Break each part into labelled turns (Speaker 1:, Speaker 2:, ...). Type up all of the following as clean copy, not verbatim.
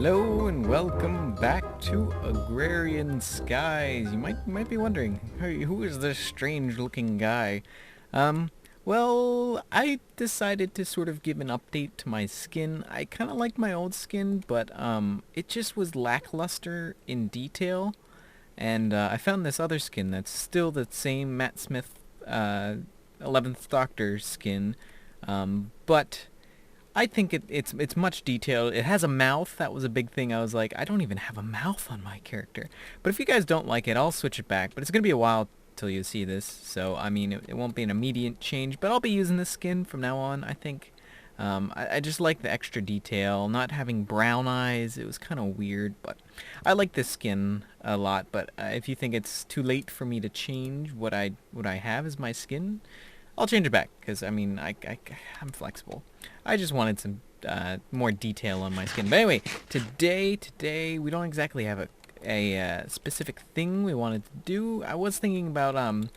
Speaker 1: Hello and welcome back to Agrarian Skies. You might be wondering, hey, who is this strange-looking guy? Well, I decided to sort of give an update to my skin. I kind of like my old skin, but it just was lackluster in detail. And I found this other skin that's still the same Matt Smith 11th Doctor skin, but I think it's much detailed. It has a mouth. That was a big thing. I was like, I don't even have a mouth on my character. But if you guys don't like it, I'll switch it back. But it's going to be a while till you see this. So, I mean, it won't be an immediate change. But I'll be using this skin from now on, I think. I just like the extra detail. Not having brown eyes. It was kind of weird. But I like this skin a lot. But if you think it's too late for me to change what I have as my skin, I'll change it back, because, I mean, I'm flexible. I just wanted some more detail on my skin. But anyway, today, we don't exactly have a specific thing we wanted to do. I was thinking about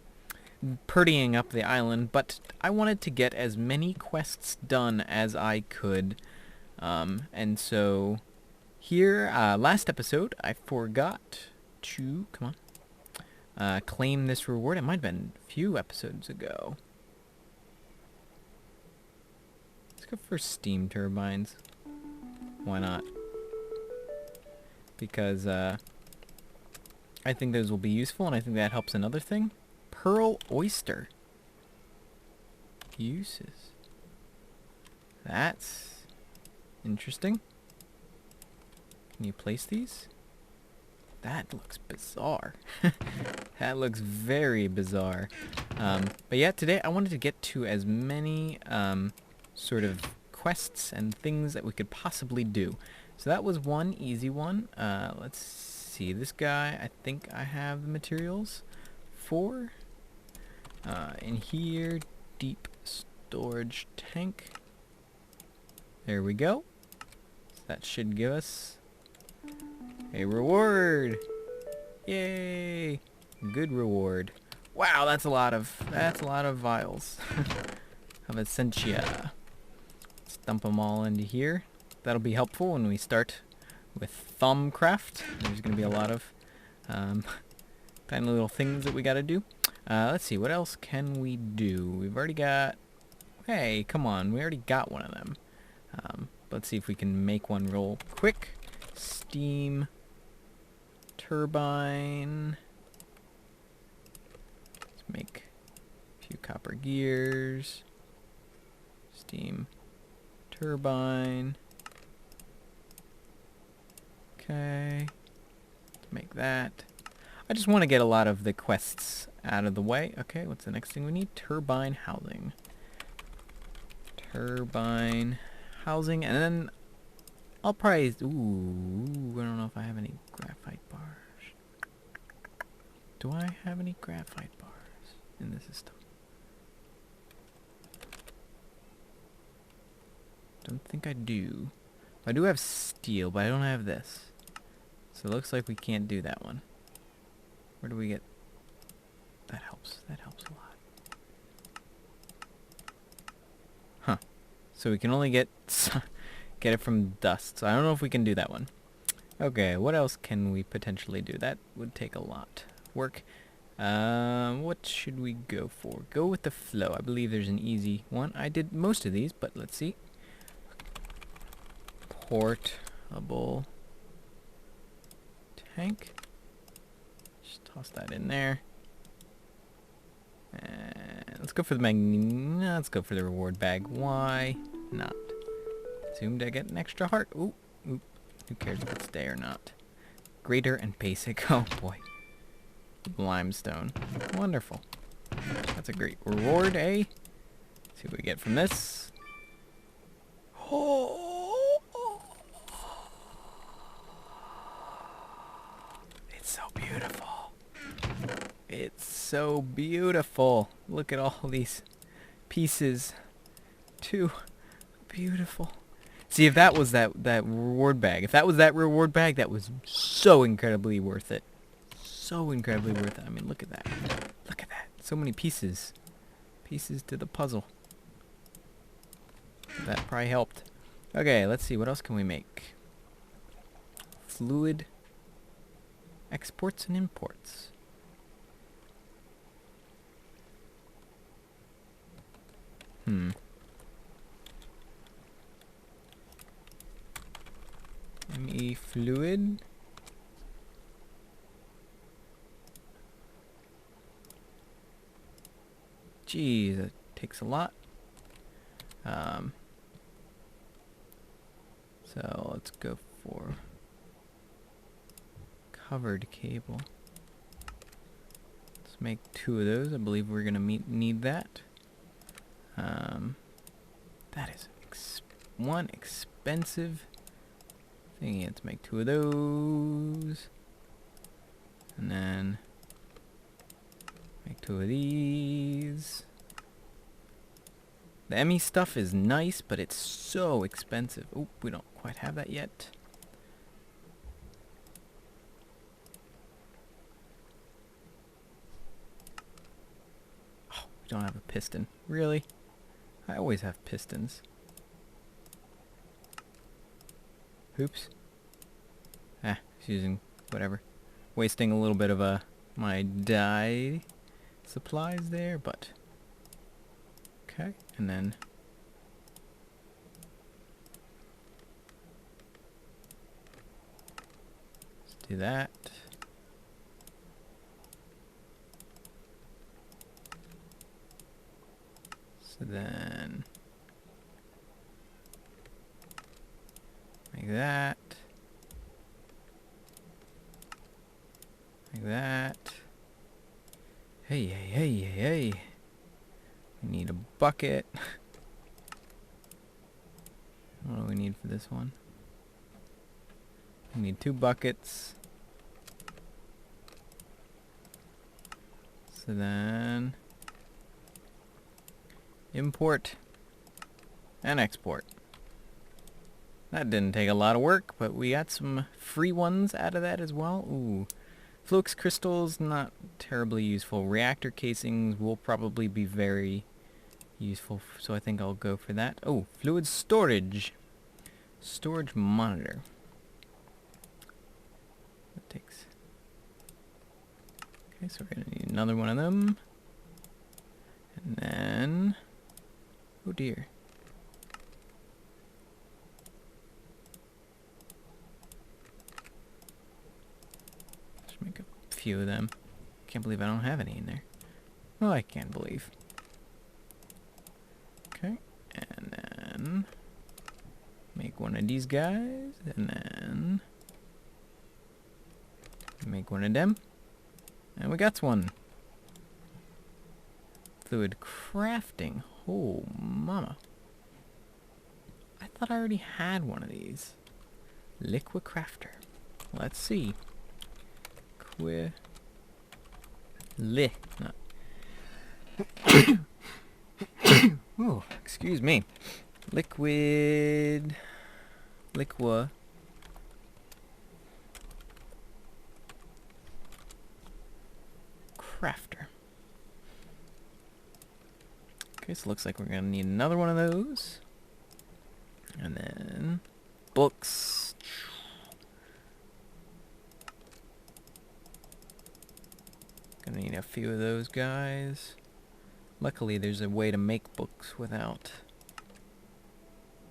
Speaker 1: purdying up the island, but I wanted to get as many quests done as I could. And so, here, last episode, I forgot to, come on, claim this reward. It might have been a few episodes ago. Go for steam turbines. Why not? Because I think those will be useful, and I think that helps another thing. Pearl oyster. Uses. That's interesting. Can you place these? That looks bizarre. That looks very bizarre. But yeah, today I wanted to get to as many sort of quests and things that we could possibly do. So that was one easy one. Let's see, this guy, I think I have the materials for. In here, deep storage tank. There we go. So that should give us a reward. Yay! Good reward. Wow, that's a lot of vials of essentia. Dump them all into here. That'll be helpful when we start with Thumbcraft. There's going to be a lot of tiny little things that we got to do. Let's see, what else can we do? We've already got... Hey, come on, we already got one of them. Let's see if we can make one real quick. Steam turbine. Let's make a few copper gears. Steam turbine. Okay. Make that. I just want to get a lot of the quests out of the way. Okay, what's the next thing we need? Turbine housing. Turbine housing, and then I'll probably... Ooh, I don't know if I have any graphite bars. Do I have any graphite bars in the system? Don't think I do. I do have steel, but I don't have this. So it looks like we can't do that one. Where do we get... That helps. That helps a lot. Huh. So we can only get it from dust. So I don't know if we can do that one. Okay, what else can we potentially do? That would take a lot of work. What should we go for? Go with the flow. I believe there's an easy one. I did most of these, but let's see. Portable tank. Just toss that in there. And let's go for the let's go for the reward bag. Why not? Assumed I get an extra heart. Ooh, ooh. Who cares if it's day or not? Greater and basic. Oh boy. Limestone. Wonderful. That's a great reward, eh? Let's see what we get from this. Oh. It's so beautiful. Look at all these pieces. Too beautiful. See, if that was that reward bag, if that was that reward bag, that was so incredibly worth it. So incredibly worth it. I mean, look at that. Look at that. So many pieces. Pieces to the puzzle. That probably helped. Okay, let's see. What else can we make? fluid exports and imports. ME fluid. Geez, that takes a lot. So let's go for covered cable. Let's make 2 of those. I believe we're gonna need that. That is one expensive thingy. Let's make 2 of those, and then make 2 of these. The ME stuff is nice, but it's so expensive. Oh, we don't quite have that yet. Oh, we don't have a piston. Really? I always have pistons. Oops. Just using whatever. Wasting a little bit of my dye supplies there, but okay, and then let's do that. So then like that. Like that. Hey, hey, hey, hey, hey. We need a bucket. What do we need for this one? We need 2 buckets. So then import and export. That didn't take a lot of work, but we got some free ones out of that as well. Ooh. Flux crystals, not terribly useful. Reactor casings will probably be very useful, so I think I'll go for that. Oh, fluid storage. Storage monitor. That takes... Okay, so we're going to need another one of them. And then... Oh dear. Make a few of them. Can't believe I don't have any in there. Well, I can't believe. Okay, and then make one of these guys, and then make one of them, and we got one. Fluid crafting. Oh, mama. I thought I already had one of these. Liquid crafter. Let's see. Oh, excuse me. Liqua crafter. Okay, so looks like we're gonna need another one of those. And then books. Gonna need a few of those guys. Luckily there's a way to make books without...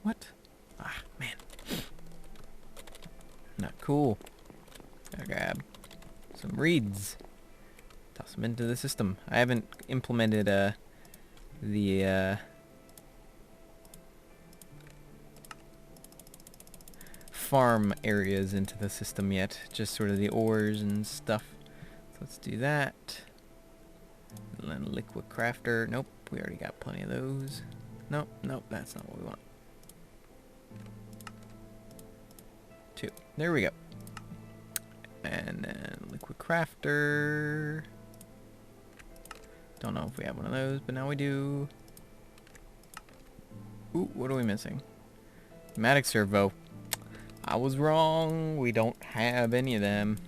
Speaker 1: What? Ah, man. Not cool. Gotta grab some reeds. Toss them into the system. I haven't implemented the farm areas into the system yet. Just sort of the ores and stuff. Let's do that. And then liquid crafter. Nope, we already got plenty of those. Nope, nope, that's not what we want. 2. There we go. And then liquid crafter. Don't know if we have one of those, but now we do. Ooh, what are we missing? Pneumatic servo. I was wrong. We don't have any of them.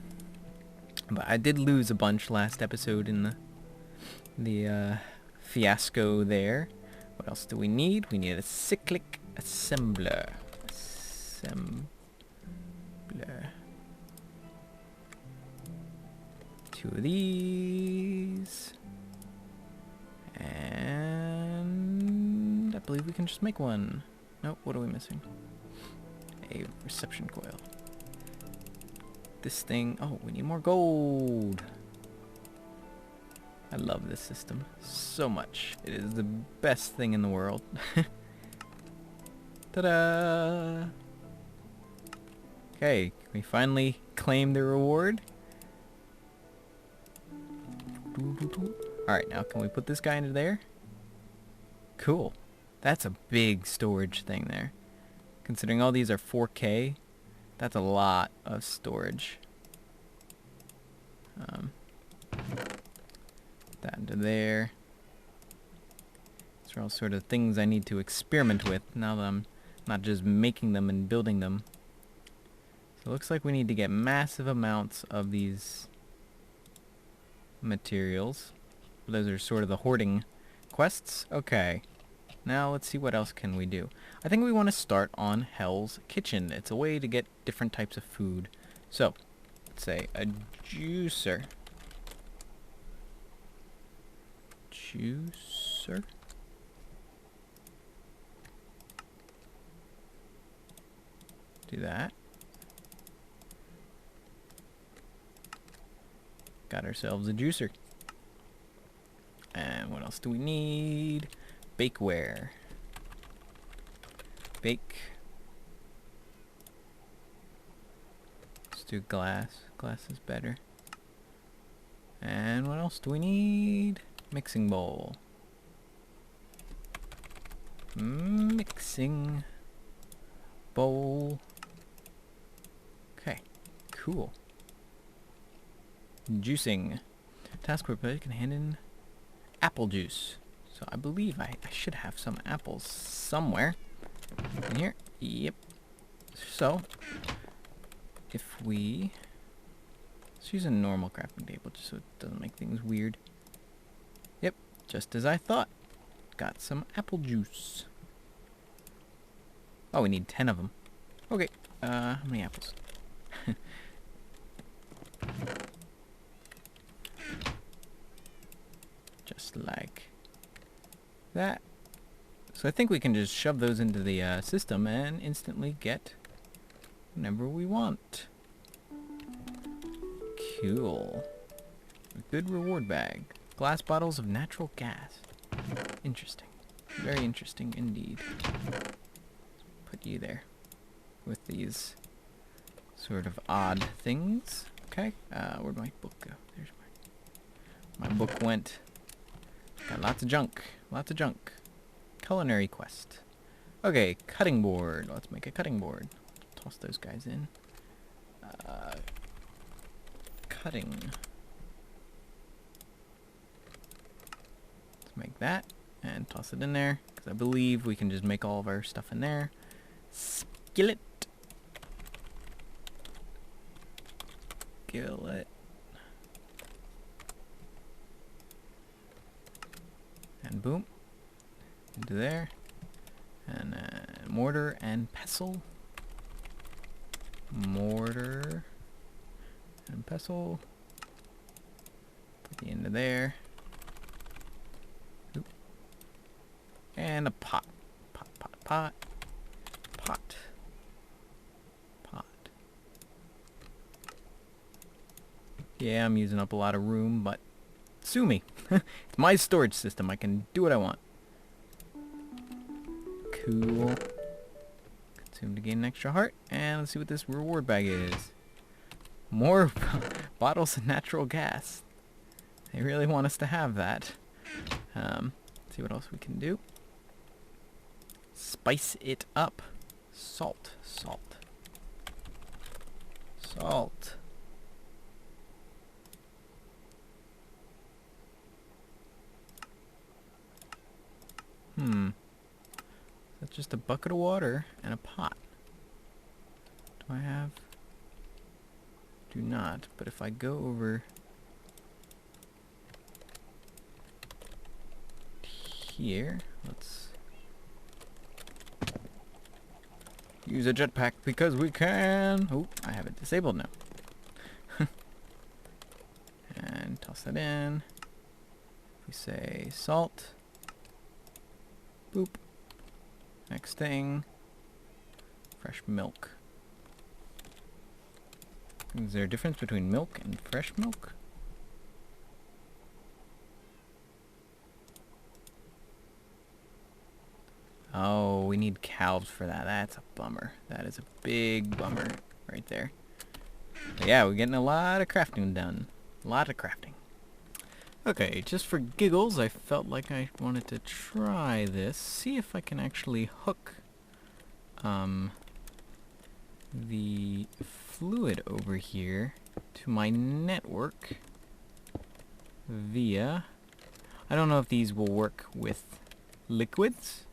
Speaker 1: But I did lose a bunch last episode in the fiasco there. What else do we need? We need a cyclic assembler. 2 of these. And I believe we can just make one. Nope, what are we missing? A reception coil. This thing, oh, we need more gold. I love this system so much. It is the best thing in the world. Ta-da! Okay, we finally claim the reward. Alright, now can we put this guy into there? Cool. That's a big storage thing there. Considering all these are 4K, that's a lot of storage. That into there. These are all sort of things I need to experiment with now that I'm not just making them and building them. So it looks like we need to get massive amounts of these materials. Those are sort of the hoarding quests. Okay. Now let's see what else can we do. I think we want to start on Hell's Kitchen. It's a way to get different types of food. So, let's say a juicer. Juicer? Do that. Got ourselves a juicer. And what else do we need? Bakeware. Bake. Let's do glass. Glass is better. And what else do we need? Mixing bowl. Mixing bowl. Okay, cool. Juicing. Task where player can hand in apple juice. So I believe I should have some apples somewhere. In here? Yep. So, if we... let's use a normal crafting table just so it doesn't make things weird. Yep, just as I thought. Got some apple juice. Oh, we need 10 of them. Okay, how many apples? Just like that. So I think we can just shove those into the system and instantly get whenever we want. Cool. A good reward bag. Glass bottles of natural gas. Interesting. Very interesting indeed. Put you there with these sort of odd things. Okay, where'd my book go? There's my book went. Got lots of junk. Lots of junk. Culinary quest. Okay, cutting board. Let's make a cutting board. Toss those guys in. Cutting. Let's make that and toss it in there because I believe we can just make all of our stuff in there. Skillet. Skillet. And boom. Into there. And mortar and pestle. Mortar and pestle. Put the end of there. Oop. And a pot. Pot, pot, pot. Pot. Pot. Yeah, I'm using up a lot of room, but sue me. It's my storage system. I can do what I want. Cool. Consume to gain an extra heart. And let's see what this reward bag is. More bottles of natural gas. They really want us to have that. See what else we can do. Spice it up. Salt. Salt. Salt. That's just a bucket of water and a pot. Do I have? Do not. But if I go over here, let's use a jetpack because we can. Oh, I have it disabled now. toss that in. We say salt. Boop. Next thing. Fresh milk. Is there a difference between milk and fresh milk? Oh, we need cows for that. That's a bummer. That is a big bummer right there. But yeah, we're getting a lot of crafting done. A lot of crafting. Okay, just for giggles, I felt like I wanted to try this. See if I can actually hook the fluid over here to my network via... I don't know if these will work with liquids.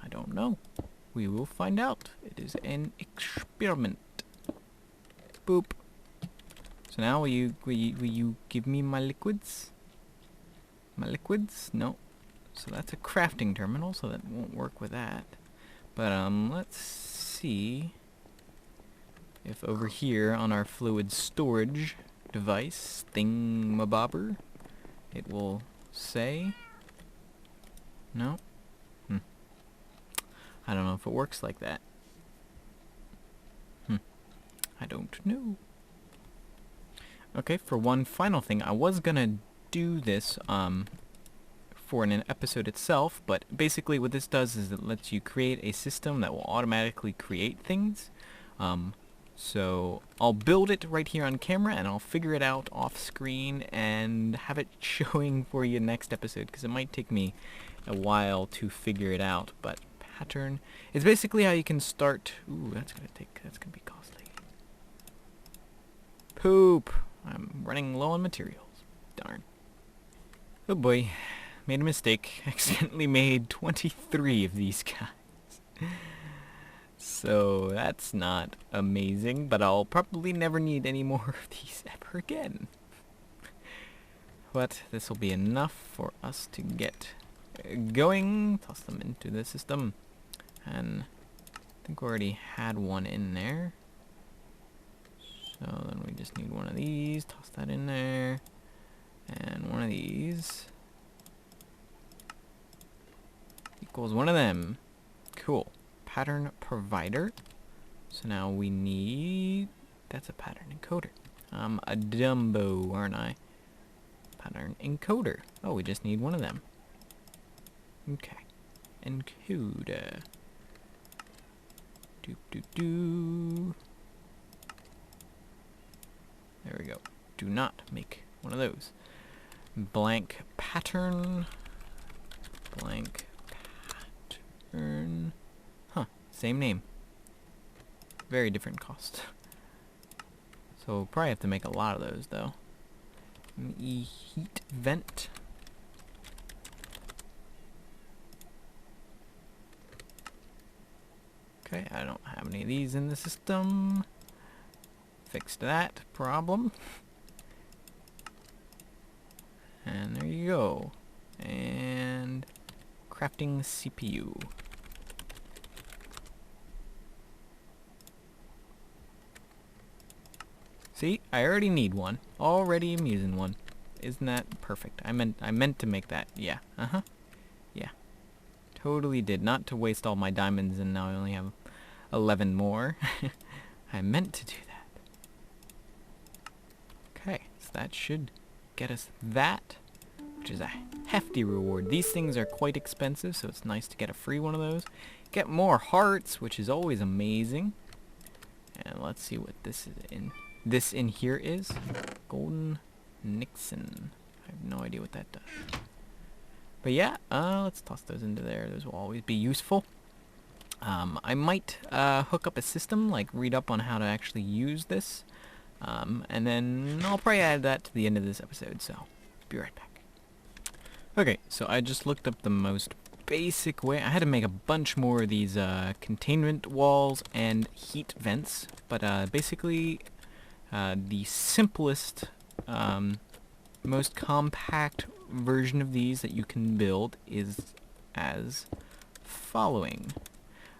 Speaker 1: I don't know. We will find out. It is an experiment. Boop. So now will you give me my liquids? My liquids? No. So that's a crafting terminal, so that won't work with that. But let's see if over here on our fluid storage device thingamabobber it will say. No? I don't know if it works like that. I don't know. Okay, for one final thing, I was gonna do this for an episode itself, but basically what this does is it lets you create a system that will automatically create things. So I'll build it right here on camera, and I'll figure it out off screen and have it showing for you next episode, because it might take me a while to figure it out. But pattern is basically how you can start. Ooh, that's gonna be costly. Poop. I'm running low on materials. Darn. Oh boy, made a mistake. Accidentally made 23 of these guys. So that's not amazing, but I'll probably never need any more of these ever again. But this will be enough for us to get going. Toss them into the system. And I think we already had one in there. So then we just need one of these. Toss that in there. And one of these equals one of them. Cool. Pattern provider. So now we need... That's a pattern encoder. I'm a Dumbo, aren't I? Pattern encoder. Oh, we just need one of them. Okay. Encoder. Doop. There we go. Do not make one of those. Blank pattern. Blank pattern. Huh. Same name. Very different cost. So we'll probably have to make a lot of those, though. Heat vent. Okay, I don't have any of these in the system. Fixed that problem. And there you go. And crafting CPU. See, I already need one. Already am using one. Isn't that perfect? I meant to make that. Yeah. Yeah. Totally did. Not to waste all my diamonds and now I only have 11 more. I meant to do that. Okay, so that should get us that, which is a hefty reward. These things are quite expensive, so it's nice to get a free one of those. Get more hearts, which is always amazing. And let's see what this is in. This in here is Golden Nixon. I have no idea what that does. But yeah, let's toss those into there. Those will always be useful. I might hook up a system, like read up on how to actually use this. And then I'll probably add that to the end of this episode, so be right back. Okay, so I just looked up the most basic way. I had to make a bunch more of these containment walls and heat vents, but basically the simplest, most compact version of these that you can build is as following.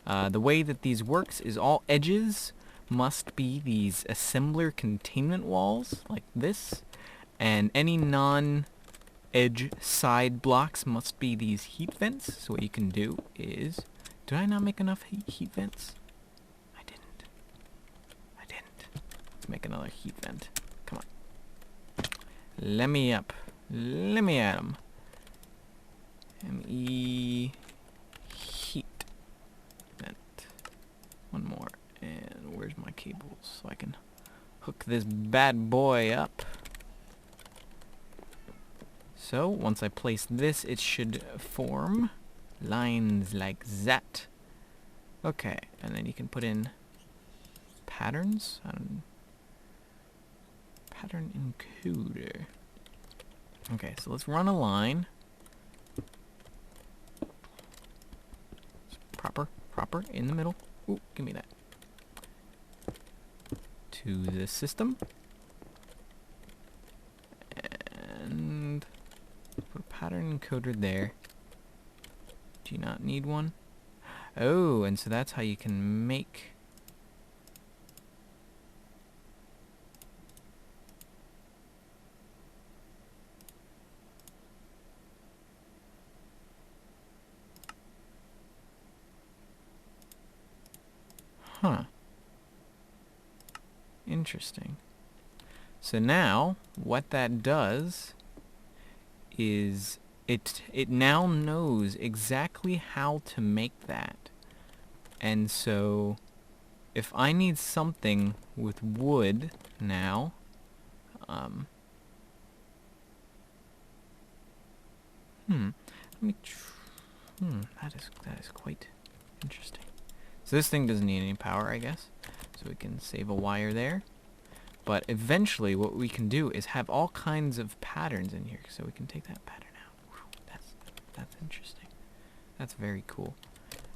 Speaker 1: The way that these works is all edges must be these assembler containment walls, like this, And any non-edge side blocks must be these heat vents. So what you can do is... Did I not make enough heat vents? I didn't. Let's make another heat vent. Come on. Let me up. Let me at 'em. ME heat vent. One more. And where's my cables so I can hook this bad boy up? So once I place this, it should form lines like that. Okay, and then you can put in patterns. Pattern encoder. Okay, so let's run a line. Proper in the middle. Ooh, give me that. To the system. And put a pattern encoder there. Do you not need one? Oh, and so that's how you can make... Huh. Interesting. So now, what that does is it now knows exactly how to make that. And so, if I need something with wood now, that is quite interesting. So this thing doesn't need any power, I guess. So we can save a wire there. But eventually what we can do is have all kinds of patterns in here. So we can take that pattern out. Whew, that's interesting. That's very cool.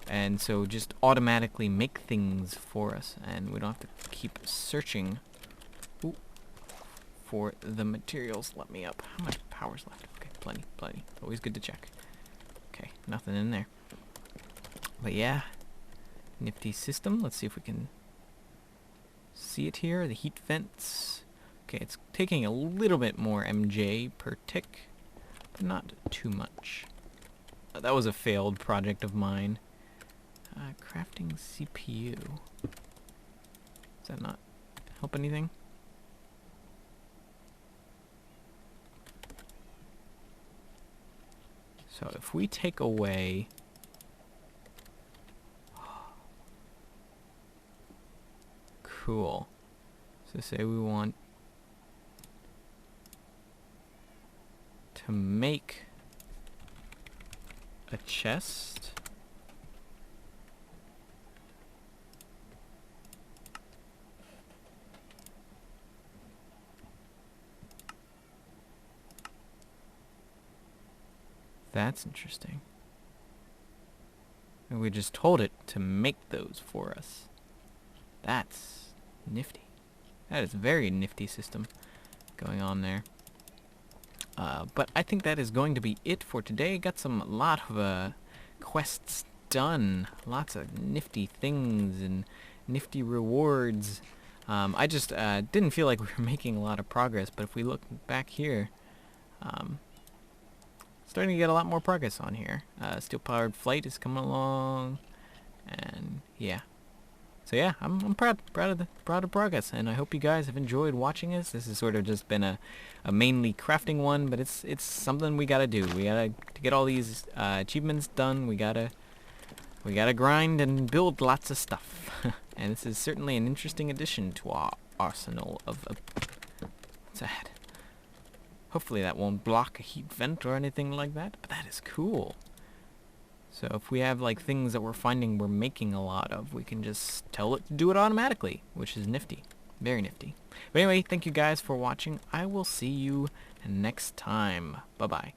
Speaker 1: And so just automatically make things for us. And we don't have to keep searching for the materials. Let me up. How much power's left? Okay, plenty. Always good to check. Okay, nothing in there. But yeah. Nifty system. Let's see if we can see it here. The heat vents. Okay, it's taking a little bit more MJ per tick, but not too much. That was a failed project of mine. Crafting CPU. Does that not help anything? So if we take away... Cool. So say we want to make a chest. That's interesting. And we just told it to make those for us. That's nifty. That is a very nifty system going on there. But I think that is going to be it for today. Got lot of quests done. Lots of nifty things and nifty rewards. I just didn't feel like we were making a lot of progress, but if we look back here, starting to get a lot more progress on here. Steel-powered flight is coming along, and yeah. So yeah, I'm proud of progress, and I hope you guys have enjoyed watching this. This has sort of just been a mainly crafting one, but it's something we gotta do. We gotta to get all these achievements done. We gotta grind and build lots of stuff, and this is certainly an interesting addition to our arsenal of. What's that? Hopefully that won't block a heat vent or anything like that. But that is cool. So if we have like things that we're finding we're making a lot of, we can just tell it to do it automatically, which is nifty. Very nifty. But anyway, thank you guys for watching. I will see you next time. Bye-bye.